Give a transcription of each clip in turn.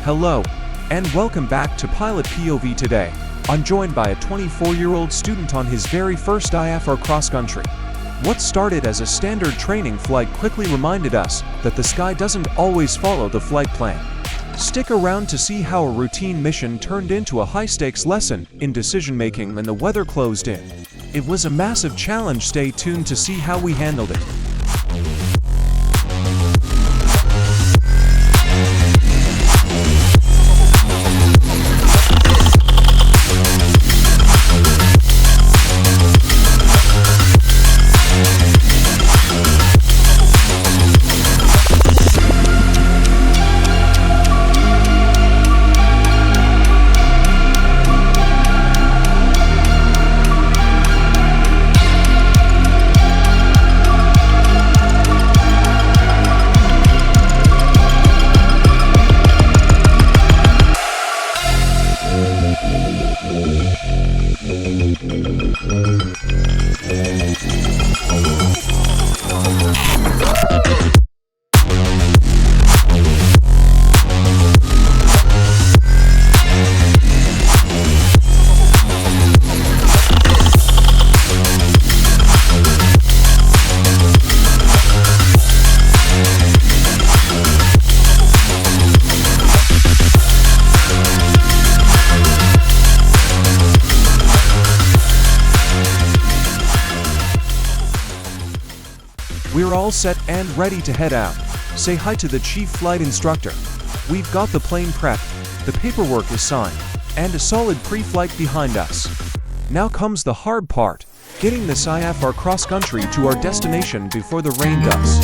Hello, and welcome back to Pilot POV today. I'm joined by a 24-year-old student on his very first IFR cross-country. What started as a standard training flight quickly reminded us that the sky doesn't always follow the flight plan. Stick around to see how a routine mission turned into a high-stakes lesson in decision-making when the weather closed in. It was a massive challenge. Stay tuned to see how we handled it. We're all set and ready to head out. Say hi to the chief flight instructor. We've got the plane prepped, the paperwork is signed, and a solid pre-flight behind us. Now comes the hard part, getting this IFR cross-country to our destination before the rain does.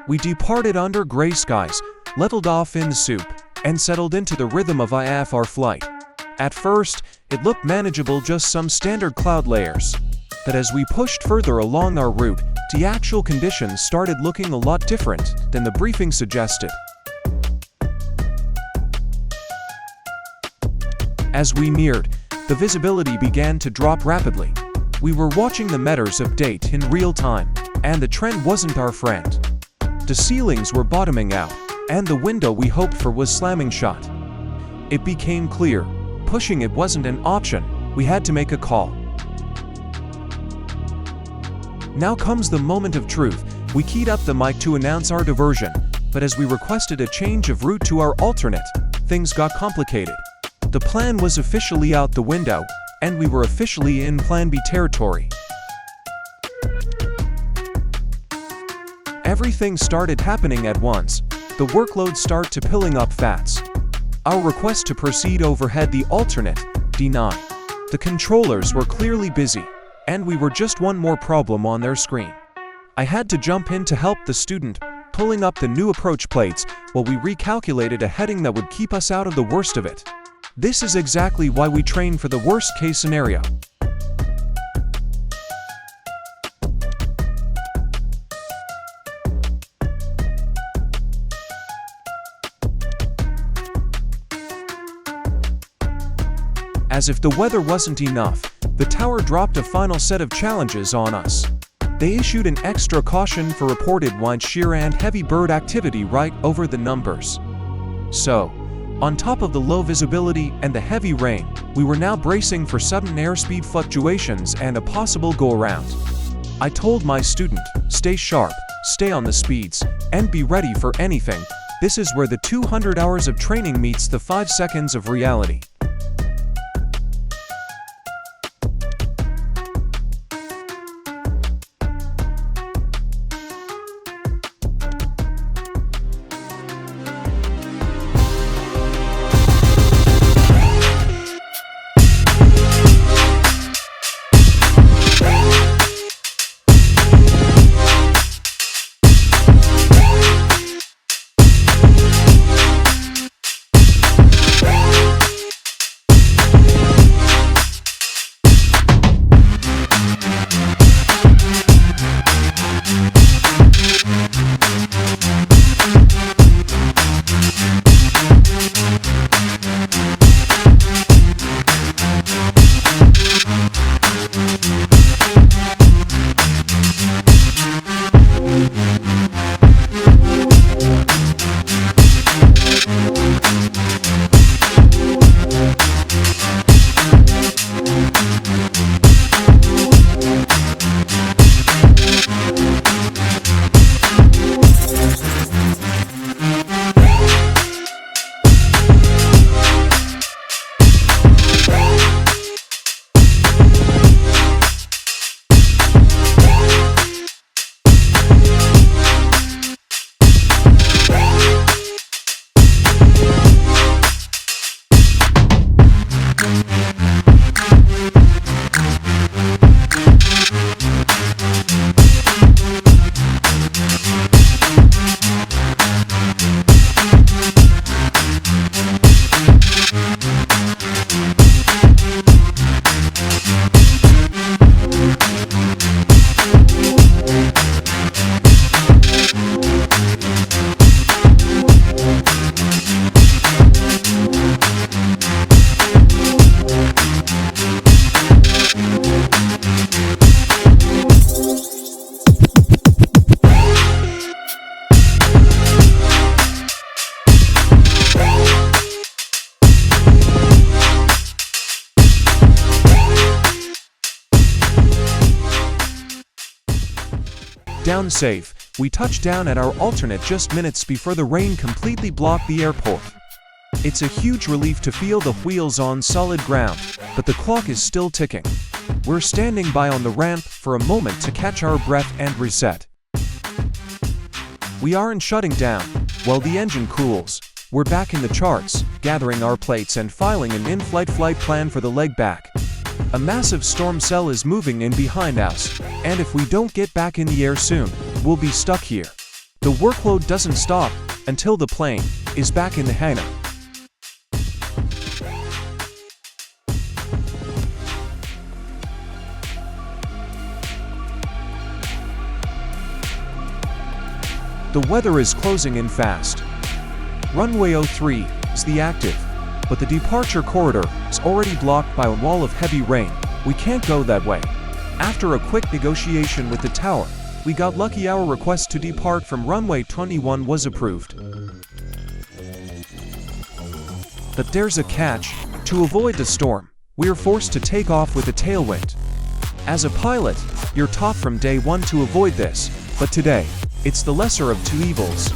We departed under gray skies, leveled off in the soup, and settled into the rhythm of IFR flight. At first, it looked manageable, just some standard cloud layers. But as we pushed further along our route, the actual conditions started looking a lot different than the briefing suggested. As we neared, the visibility began to drop rapidly. We were watching the meters update in real time, and the trend wasn't our friend. The ceilings were bottoming out, and the window we hoped for was slamming shut. It became clear, pushing it wasn't an option. We had to make a call. Now comes the moment of truth. We keyed up the mic to announce our diversion, but as we requested a change of route to our alternate, things got complicated. The plan was officially out the window, and we were officially in Plan B territory. Everything started happening at once. The workload started to piling up fast. Our request to proceed overhead the alternate, denied. The controllers were clearly busy, and we were just one more problem on their screen. I had to jump in to help the student, pulling up the new approach plates while we recalculated a heading that would keep us out of the worst of it. This is exactly why we train for the worst-case scenario. As if the weather wasn't enough, the tower dropped a final set of challenges on us. They issued an extra caution for reported wind shear and heavy bird activity right over the numbers. So, on top of the low visibility and the heavy rain, we were now bracing for sudden airspeed fluctuations and a possible go-around. I told my student, stay sharp, stay on the speeds, and be ready for anything. This is where the 200 hours of training meets the 5 seconds of reality. Down safe, we touched down at our alternate just minutes before the rain completely blocked the airport. It's a huge relief to feel the wheels on solid ground, but the clock is still ticking. We're standing by on the ramp for a moment to catch our breath and reset. We aren't shutting down while the engine cools. We're back in the charts, gathering our plates and filing an in-flight flight plan for the leg back. A massive storm cell is moving in behind us, and if we don't get back in the air soon, we'll be stuck here. The workload doesn't stop until the plane is back in the hangar. The weather is closing in fast. Runway 03 is the active, but the departure corridor is already blocked by a wall of heavy rain. We can't go that way. After a quick negotiation with the tower, we got lucky. Our request to depart from runway 21 was approved. But there's a catch. To avoid the storm, we are forced to take off with a tailwind. As a pilot, you're taught from day one to avoid this, but today, It's the lesser of two evils.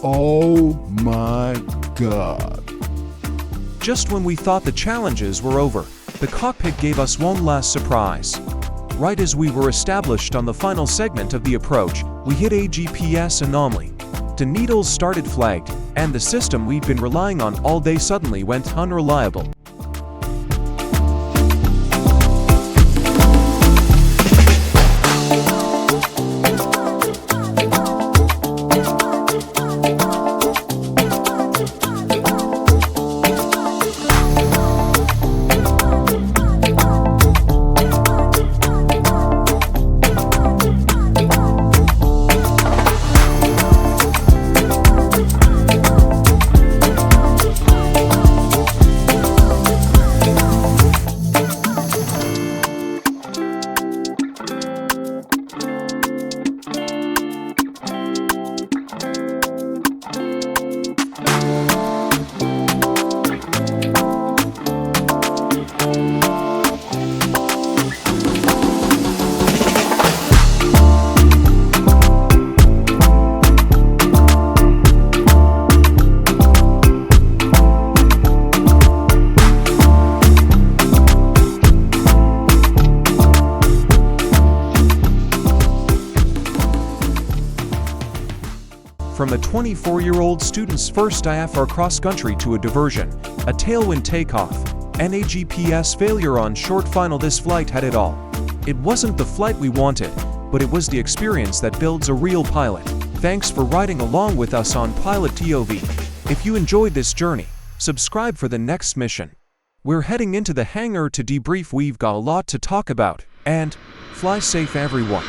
Oh my God. Just when we thought the challenges were over, the cockpit gave us one last surprise. Right as we were established on the final segment of the approach, we hit a GPS anomaly. The needles started flagged, and the system we'd been relying on all day suddenly went unreliable. From a 24-year-old student's first IFR cross-country to a diversion, a tailwind takeoff, and a GPS failure on short final, this flight had it all. It wasn't the flight we wanted, but it was the experience that builds a real pilot. Thanks for riding along with us on Pilot POV. If you enjoyed this journey, subscribe for the next mission. We're heading into the hangar to debrief. We've got a lot to talk about, and fly safe everyone.